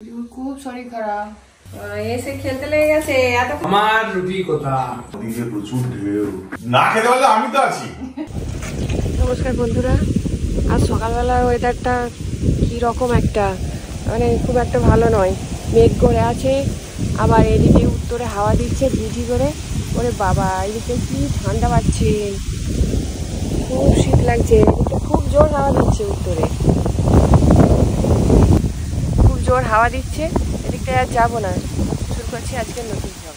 খুব শরীর খারাপ, এসে খেলতে লেগে গেছে। আমার রুটি কোথা দিকে প্রচুর ঢেউ, না খেতে পারলে আমি তো আছি। নমস্কার বন্ধুরা, আজ সকালবেলার ওয়েদারটা কি রকম একটা, মানে খুব একটা ভালো নয়। মেঘ করে আছে, আবার এদিকে উত্তরে হাওয়া দিচ্ছে ঝিঝি করে। ওরে বাবা, এদিকে কি ঠান্ডা পাচ্ছে, খুব শীত লাগছে। এদিকে খুব জোর হাওয়া দিচ্ছে, উত্তরে খুব জোর হাওয়া দিচ্ছে। এদিকটা আর যাবো না, শুরু করছি আজকে নতুন ব্লগ।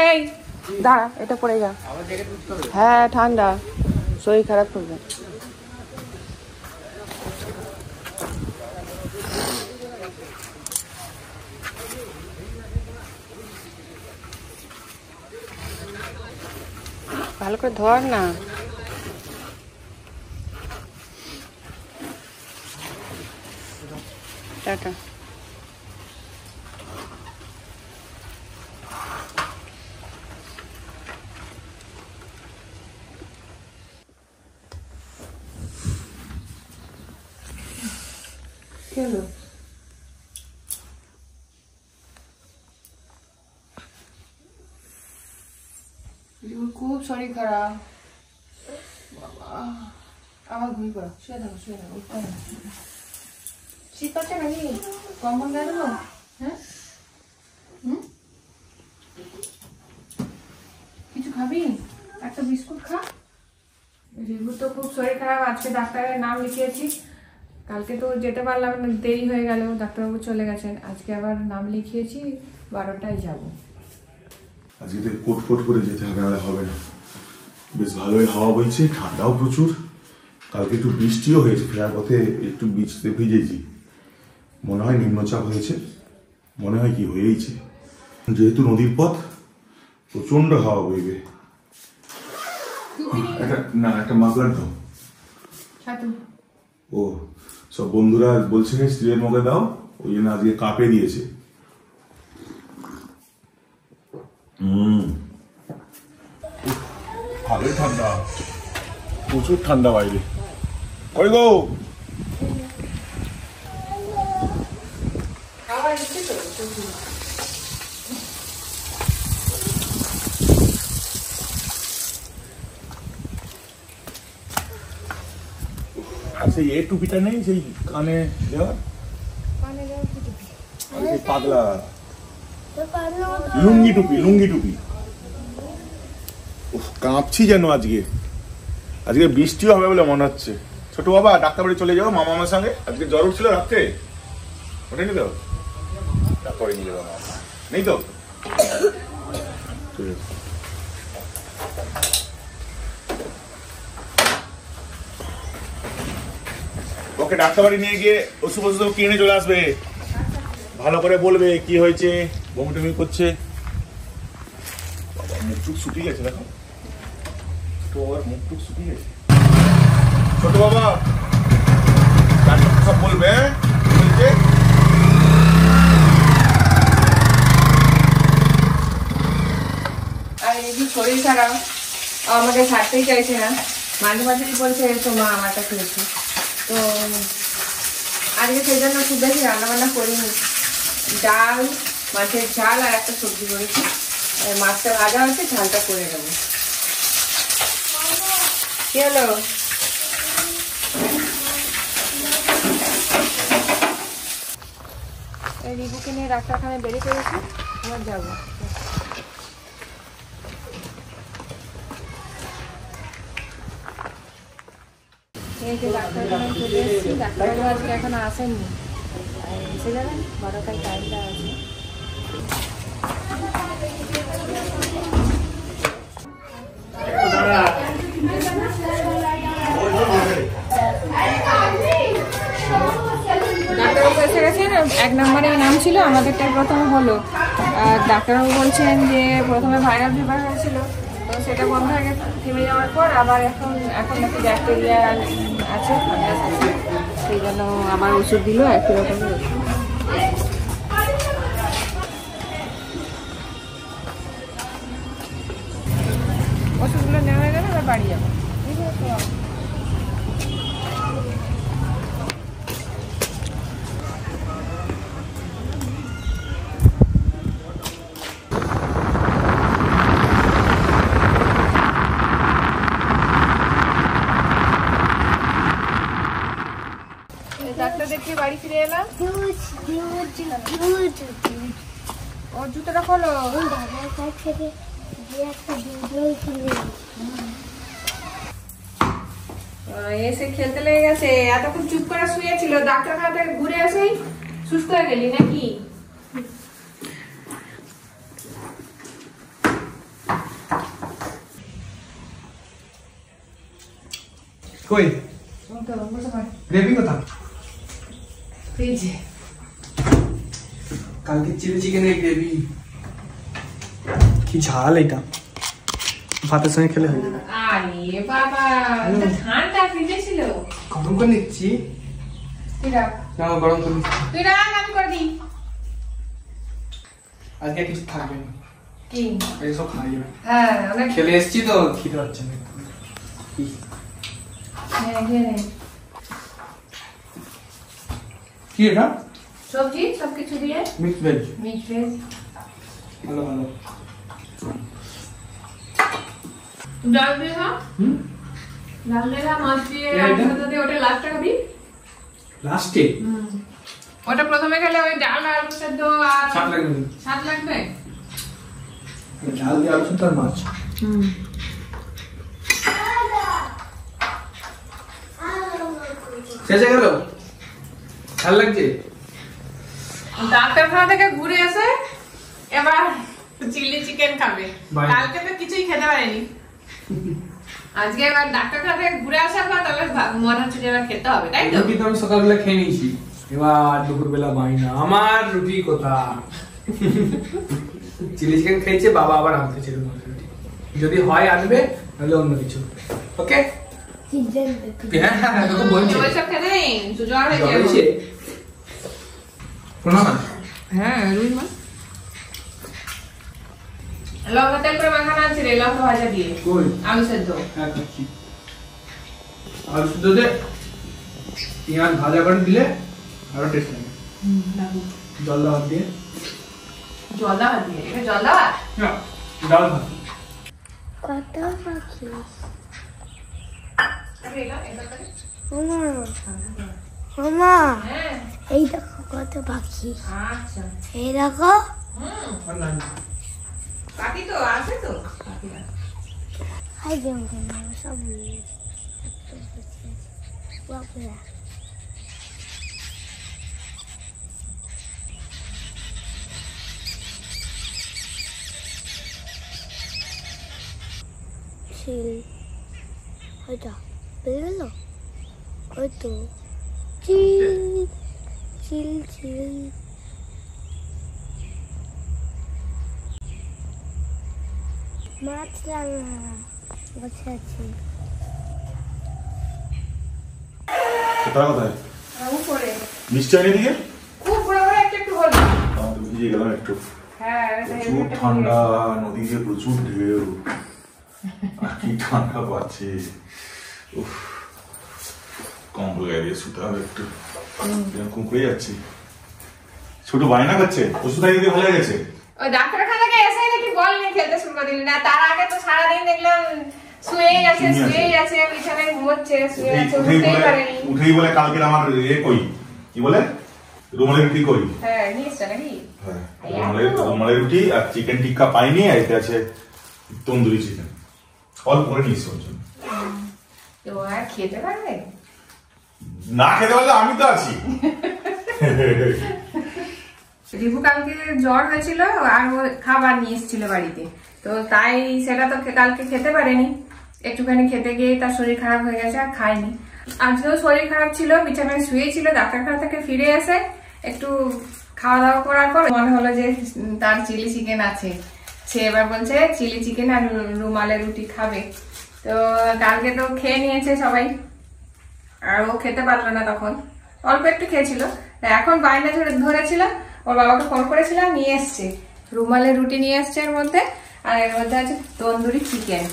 এই দাঁড়া, এটা পড়ে যা। হ্যাঁ ঠান্ডা, শরীর খারাপ করবে। ভালো করে ধর না। টাটা। কি হলো? খুব শরীর খারাপ, আমার ঘুমিয়ে পড়ো, শুয়ে থাকো শুয়ে থাকো। শীত পাচ্ছে নাকি? কম্বল গায়ে দেবো? হ্যাঁ, কিছু খাবি? একটা বিস্কুট খা। রিভু তো খুব শরীর খারাপ, আজকে ডাক্তারের নাম লিখিয়েছি। কালকে তো যেতে পারলাম না, দেরি হয়ে গেল, ডাক্তারবাবু চলে গেছেন। আজকে আবার নাম লিখিয়েছি, 12টায় যাব। আজকে তো কোট কোট করে যেতে হবে, নাহলে হবে না। বেশ ভালোই হাওয়া বইছে, ঠান্ডাও প্রচুর। কালকে একটু বৃষ্টিও হয়েছে, ফেরার পথে একটু বৃষ্টিতে ভিজেছি। মনে হয় নিম্নচাপ হয়েছে, মনে হয় কি হয়েইছে। যেহেতু নদীর পথ, প্রচন্ড হাওয়া বইবে। একটা মাফলার দাও। ও সব বন্ধুরা বলছে স্ত্রীর মুখে দাও, ওই জন্য আজকে কাপে দিয়েছে। ভালোই ঠান্ডা, প্রচুর ঠান্ডা বাইরে। কই গো? আর সেই এ টুপিটা নেই, সেই কানে দেওয়ার পাগলা লুঙ্গি টুপি, লুঙ্গি টুপি। কাঁপছি যেন। আজকে বৃষ্টিও হবে বলে মনে হচ্ছে। ছোট বাবা ডাক্তার বাড়ি চলে যাও মামা আমার সঙ্গে। আজকে জ্বর উঠছিল রাত্রে, ওঠেনি তো? ডাক্তার নিয়ে যাবো, নেই তো? ওকে ডাক্তার বাড়ি নিয়ে গিয়ে ওষুধ ওষুধ কিনে চলে আসবে। ভালো করে বলবে কি হয়েছে, বমি টমি করছে। বাবা মুখ টুক শুকিয়ে গেছে, দেখো ছোট বাবার মুখ টুক শুকিয়ে গেছে। ছোট বাবা সব বলবে, বলছে আর এই শরীর খারাপ, আমাকে ছাড়তেই চাইছে না। মাঝে মাঝেই বলছে তো মা আমার কাছে এসে। তো আজকে সেই জন্য খুব বেশি রান্নাবান্না করিনি। ডাল, মাছের ঝাল আর একটা সবজি করেছি। মাছটা ভাজা হচ্ছে, ঝালটা করে দেবো। কি হলো? রিভুকে নিয়ে ডাক্তারখানায় বেরিয়ে পড়েছি, আমার যাবো। এই যে ডাক্তারখানায় চলে এসেছি, ডাক্তারবাবু আজকে এখনো আসেননি, এসে যাবেন। 12টায় টাইমটা আছে। ডাক্তারবাবু এসে গেছেন, 1 নম্বরে নাম ছিল, আমাদেরটাই প্রথমে হলো। আর ডাক্তারবাবু বলছেন যে প্রথমে ভাইরাল ফিভার হয়েছিল, তো সেটা বন্ধ হয়ে গেছে, থেমে যাওয়ার পর আবার এখন নাকি ব্যাকটেরিয়া আছে, ভাইরাস আছে। সেই জন্য আবার ওষুধ দিল, একই রকমের ওষুধ। ওষুধগুলো নেওয়া হয়ে গেলে এবার বাড়ি যাবো। ঠিক আছে। ডাক্তার দেখিয়ে বাড়ি ফিরে এলাম। ওর জুতোটা খোলো। এসে খেলতে লেগে গেছে, এতক্ষণ চুপ করে শুয়েছিল, ডাক্তারখানা থেকে ঘুরে এসেই সুস্থ হয়ে গেলি নাকি? কই গ্রেভি কথা ফ্রিজে। কালকে চিলি চিকেনের গ্রেভি, কি ঝাল এটা, ভাতের সঙ্গে খেলে হয়ে যাবে। আরে বাবা, এটা ঠান্ডা ফ্রিজে ছিল। গরম করে নিচ্ছি। তুই রাখ, না গরম করে নিচ্ছি। তুই রাখ, আমি করে দিই। আজকে কিছু থাকবে না, কি এইসব খাই যাবে। হ্যাঁ অনেক খেলে এসছি তো খিদে হচ্ছে না। কি এটা? সবজি সবকিছু দিয়ে মিক্স ভেজ। মিক্স ভেজ ভালো ভালো। ডাল দিয়ে খা। ডাল দিয়ে খা, মাছ দিয়ে, আলু দিয়ে। ওটা লাস্টে খাবি? লাস্টে ওটা প্রথমে খেলে ওই ডাল আর আলু সেদ্ধ আর স্বাদ লাগবে। স্বাদ লাগবে। ডাল দিয়ে আলু সেদ্ধ আর মাছ। শেষ হয়ে গেল? ভাল লাগছে? ডাক্তারখানা থেকে ঘুরে এসে এবার চিলি চিকেন খাবে। বাহ। কালকে তো কিছুই খেতে পারেনি, আজকে এবার ডাক্তারখানা থেকে ঘুরে আসার পর তবে মনে হচ্ছে যে এবার খেতে হবে, তাই তো? রুটি তো আমি সকালবেলা খেয়ে নিয়েছি, এবার দুপুরবেলা বায়না আমার রুটি কোথা। চিলি চিকেন খেয়েছে, বাবা আবার আনতে ছিল রুটি, যদি হয় আনবে নাহলে অন্য কিছু। ওকে হ্যাঁ হ্যাঁ হ্যাঁ তোকে বলছি। ওইসব খেতে নেই, জ্বর হয়ে জ্বর যাবে। হয়েছে? শোনো না, হ্যাঁ রুই মাছ লঙ্কা তেল করে মাখানো আছে রে, লঙ্কা ভাজা দিয়ে কই আলু সেদ্ধ। হ্যাঁ খাচ্ছি। আলু শুদ্ধ দিয়ে পেঁয়াজ ভাজা করে দিলে আরো টেস্ট লাগে। জল দাও দিয়ে, জল দেওয়া দিয়ে, এটা জল দেওয়া। না ডাল ভাত। কত পাখি হ্যাঁ এই দেখো কত পাখি, আচ্ছা। এই দেখো আর না পাখি তো আছে তো, পাখিরা। হাই জঙ্গল সব বাবুরা চিল হয়তো বেরোলো, হয়তো চিল চিল চিল মাছ রান্না বসে আছি। কোথায় কোথায় উপরে মিষ্টি আনি দিকে খুব বড় বড় একটু একটু হলো। আমাদের ভিজে গেলাম একটু। হ্যাঁ প্রচুর ঠান্ডা, নদীতে প্রচুর ঢেউ, আর কি ঠান্ডা পাচ্ছে। উফ, কম্বল গায়ে দিয়ে শুতে হবে একটু, কুঁকড়ে যাচ্ছি। ছোট বায়না করছে, ওষুধ আগে দিয়ে ভালো গেছে। ওই ডাক্তারখানা থেকে এসে নাকি বল নিয়ে খেলতে শুরু করে দিলি না, তার আগে তো সারাদিন দেখলাম শুয়েই আছে বিছানায় ঘুমোচ্ছে, শুয়ে আছে, উঠতেই পারেনি। উঠেই বলে কালকের আমার কই কি বলে রুমালের রুটি কই। হ্যাঁ নিয়েছে নাকি? হ্যাঁ রুমালের রুটি আর চিকেন টিক্কা পাইনি, আর এতে আছে তন্দুরি চিকেন, অল্প করে নিয়েছি ওর জন্য। তো আর খেতে পারবে না খেতে পারলে আমি তো আছি। রিভু কালকে জ্বর হয়েছিল আর ও খাবার নিয়ে এসেছিল বাড়িতে, তো তাই সেটা তো কালকে খেতে পারেনি, একটুখানি খেতে গিয়ে তার শরীর খারাপ হয়ে গেছে আর খায়নি। আজকেও শরীর খারাপ ছিল, বিছানায় শুয়েছিল, ডাক্তারখানা থেকে ফিরে এসে একটু খাওয়া দাওয়া করার পর মনে হলো যে তার চিলি চিকেন আছে, সে এবার বলছে চিলি চিকেন আর রুমালের রুটি খাবে। তো কালকে তো খেয়ে নিয়েছে সবাই, আর ও খেতে পারলো না, তখন অল্প একটু খেয়েছিল। এখন বায়না ধরেছিল, ওর বাবাকে ফোন করেছিলাম, নিয়ে এসছে রুমালের রুটি নিয়ে এসছে এর মধ্যে, আর এর মধ্যে আছে তন্দুরি চিকেন।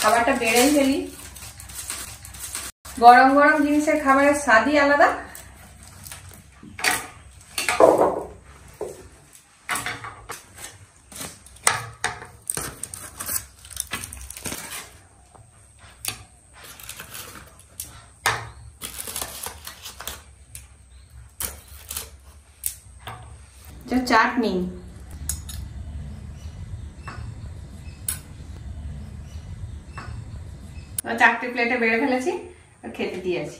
খাবারটা বেড়েই ফেলি। গরম গরম জিনিসের খাবারের স্বাদই আলাদা। চাটনি, চারটে প্লেটে বেড়ে ফেলেছি আর খেতে দিয়েছি।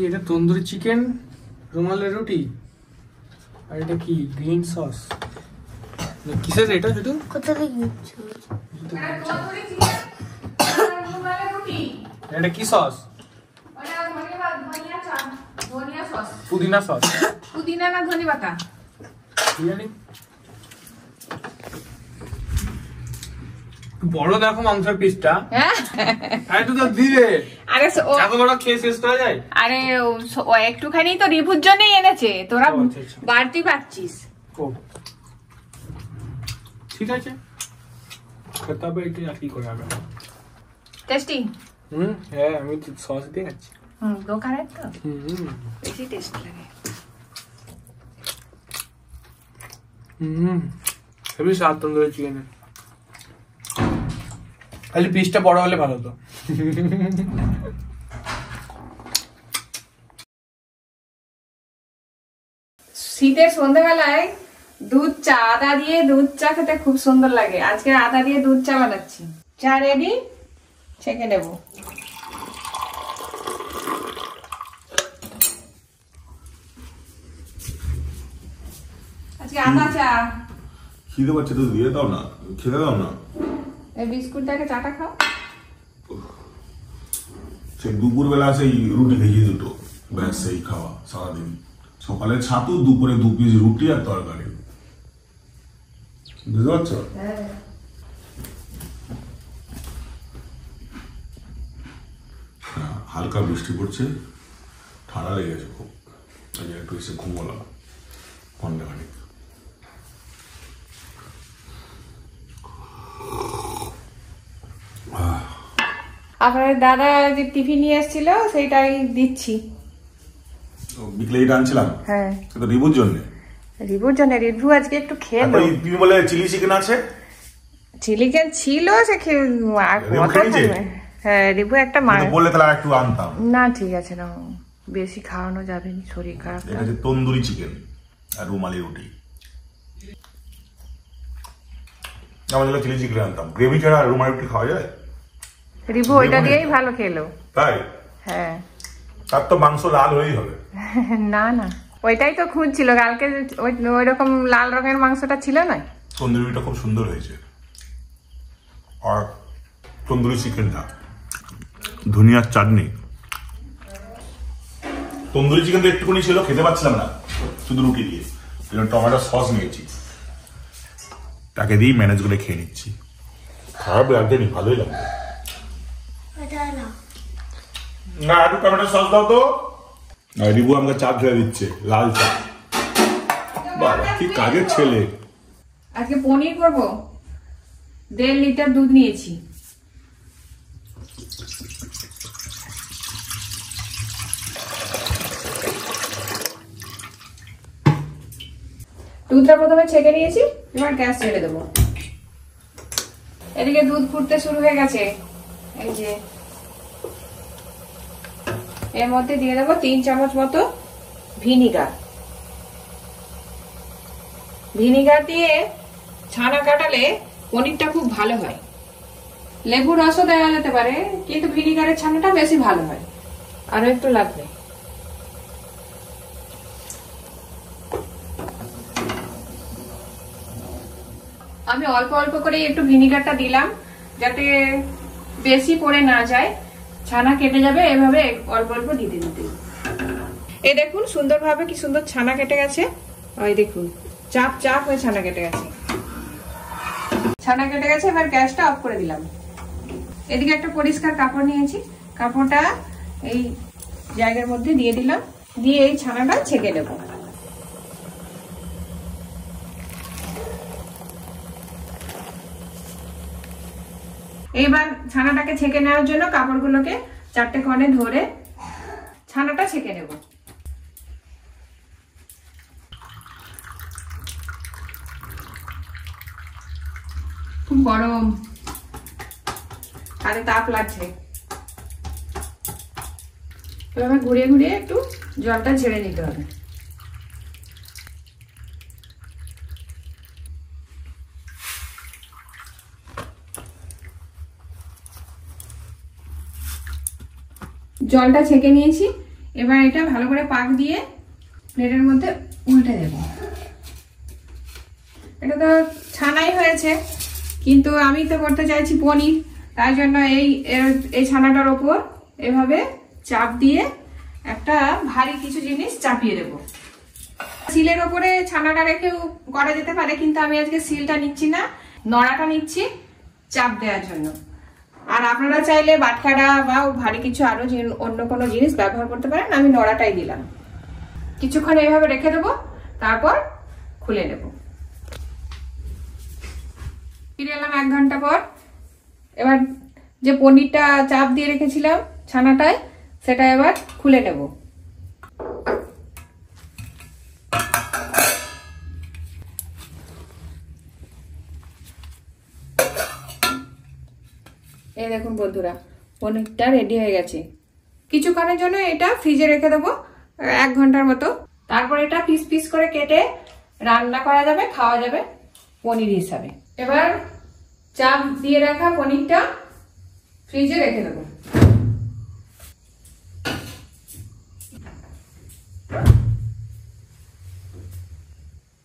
এটা তন্দুরি চিকেন, রুমালের রুটি, আর এটা কি গ্রিন সস কিসের এটা? শুধু কোথা থেকে দিচ্ছ? এটা কি সস? পুদিনা সস। পুদিনা না ধনে পাতা? বড় দেখো মাংসের পিসটা। হ্যাঁ একটু তো দিবে। আরে এত বড় খেয়ে শেষ করা যায়? আরে ও একটুখানি তো রিভুর জন্যই এনেছে, তোরা বাড়তি পাচ্ছিস। ঠিক আছে, খেতে হবে। এটা কি করে হবে? টেস্টি। হ্যাঁ, আমি তো সস দিয়ে খাচ্ছি। দোকানের তো বেশি টেস্ট লাগে। হেবি স্বাদ তন্দুরি চিকেনের। খালি পিসটা বড় হলে ভালো হতো। শীতের সন্ধ্যাবেলায় দুধ চা, আদা দিয়ে দুধ চা খেতে খুব সুন্দর লাগে। আজকে আদা দিয়ে দুধ চা বানাচ্ছি। চা রেডি, ছেঁকে নেব। আজকে আদা চা। খিদে পাচ্ছে তো দিয়ে দাও না, খেতে দাও না। এই বিস্কুটটাকে চাটা খাও। সেই দুপুরবেলা সেই রুটি খেয়েছি দুটো, ব্যাস সেই খাওয়া সারাদিন। সকালে ছাতু, দুপুরে 2 পিস রুটি আর তরকারি। বুঝতে পারছো? হালকা বৃষ্টি পড়ছে, ঠান্ডা লেগেছে খুব। একটু এসে ঘুমোলাম ঘন্টাখানিক। আপনার দাদা যে টিফিন নিয়ে এসেছিল সেইটাই দিচ্ছি। বিকেলে এটা আনছিলাম। হ্যাঁ, সেটা রিবুর জন্য। রিভুর জন্য। রিভু আজকে একটু খেয়ে ওই তুমি বলে চিলি চিকেন আছে? চিলি চিকেন ছিল, সে হ্যাঁ রিভু একটা বললে তাহলে একটু আনতাম। না ঠিক আছে, না বেশি খাওয়ানো যাবে না, শরীর খারাপ। এটা হচ্ছে তন্দুরি চিকেন আর রুমালি রুটি। আমাদের চিলি চিকেন আনতাম। গ্রেভি ছাড়া রুমালি রুটি খাওয়া যায়? রিভু ওইটা দিয়েই ভালো খেলো। তাই? হ্যাঁ, তার তো মাংস লাল হয়েই হবে। না না, ওইটাই তো খুঁজছিল কালকে। ওই রকম লাল রঙের মাংসটা ছিল না। তন্দুরিটা খুব সুন্দর হয়েছে। আর তন্দুরি চিকেনটা ধনিয়ার চাটনি। তন্দুরি চিকেনটা একটুখানি ছিল, খেতে পাচ্ছিলাম না শুধু রুটি দিয়ে, টমেটো সস নিয়েছি, তাকে দিয়ে ম্যানেজ করে খেয়ে নিচ্ছি। খারাপ লাগছেনি, ভালোই লাগবে। না একটু টমেটো সস দাও তো। রিবু আমাকে চা খেয়ে দিচ্ছে, লাল চা। বাবা কি কাজের ছেলে। আজকে পনির করবো। 1.5 লিটার দুধ নিয়েছি। দুধটা প্রথমে ছেঁকে নিয়েছি, এবার গ্যাস ছেড়ে দেবো। এদিকে দুধ ফুটতে শুরু হয়ে গেছে। এই যে এর মধ্যে দিয়ে দেবো 3 চামচ মতো ভিনিগার। ভিনিগার দিয়ে ছানা কাটালে পনিরটা খুব ভালো হয়। লেবু রসও দেওয়া যেতে পারে, কিন্তু ভিনিগারের ছানাটা বেশি ভালো হয়। আরো একটু লাগবে। আমি অল্প অল্প করে একটু ভিনিগারটা দিলাম, যাতে বেশি পড়ে না যায়, ছানা কেটে যাবে। এভাবে অল্প অল্প দিতে দিতে। এই দেখুন সুন্দরভাবে কি সুন্দর ছানা কেটে গেছে। ওই দেখুন চাপ চাপ হয়ে ছানা কেটে গেছে। ছানা কেটে গেছে, এবার গ্যাসটা অফ করে দিলাম। এদিকে একটা পরিষ্কার কাপড় নিয়েছি, কাপড়টা এই জায়গার মধ্যে দিয়ে দিলাম, দিয়ে এই ছানাটা ছেঁকে নেব। এবার ছানাটাকে ছেঁকে নেওয়ার জন্য কাপড়গুলোকে 4টে কোণে ধরে ছানাটা ছেঁকে নেব। খুব গরম, হাতে তাপ লাগছে। এভাবে ঘুরিয়ে ঘুরিয়ে একটু জলটা ঝেড়ে নিতে হবে। জলটা ছেঁকে নিয়েছি, এবার এটা ভালো করে পাক দিয়ে প্লেটের মধ্যে উল্টে দেব। এটা তো ছানাই হয়েছে, কিন্তু আমি তো করতে চাইছি পনির, তাই জন্য এই ছানাটার ওপর এভাবে চাপ দিয়ে একটা ভারী কিছু জিনিস চাপিয়ে দেব। সিলের ওপরে ছানাটা রেখেও করা যেতে পারে, কিন্তু আমি আজকে সিলটা নিচ্ছি না, নড়াটা নিচ্ছি চাপ দেওয়ার জন্য। আর আপনারা চাইলে বাটখারা বা ভারী কিছু আরো অন্য কোনো জিনিস ব্যবহার করতে পারেন, আমি নড়াটাই দিলাম। কিছুক্ষণ এইভাবে রেখে দেবো, তারপর খুলে নেব। ফিরে এলাম 1 ঘন্টা পর। এবার যে পনিরটা চাপ দিয়ে রেখেছিলাম ছানাটায়, সেটা এবার খুলে নেব। এই দেখুন বন্ধুরা, পনিরটা রেডি হয়ে গেছে। কিছুক্ষণের জন্য এটা ফ্রিজে রেখে দেবো 1 ঘন্টার মতো। তারপর এটা পিস পিস করে কেটে রান্না করা যাবে, খাওয়া যাবে পনির হিসাবে। এবার চাপ দিয়ে রাখা পনিরটা ফ্রিজে রেখে দেবো।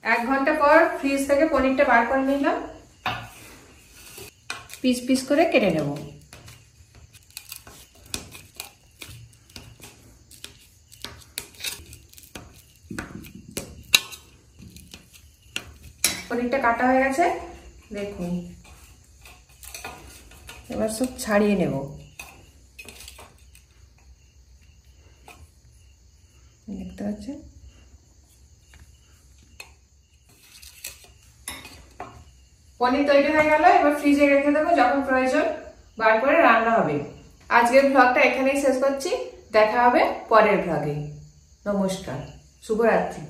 এক ঘন্টা পর ফ্রিজ থেকে পনিরটা বার করে নিলাম, পিস পিস করে কেটে নেব। পনিরটা কাটা হয়ে গেছে, দেখুন। এবার সব ছাড়িয়ে নেব। দেখতে পাচ্ছেন? পনির তৈরি হয়ে গেল। এবার ফ্রিজে রেখে দেবো, যখন প্রয়োজন বার করে রান্না হবে। আজকের ব্লগটা এখানেই শেষ করছি, দেখা হবে পরের ব্লগে। নমস্কার, শুভরাত্রি।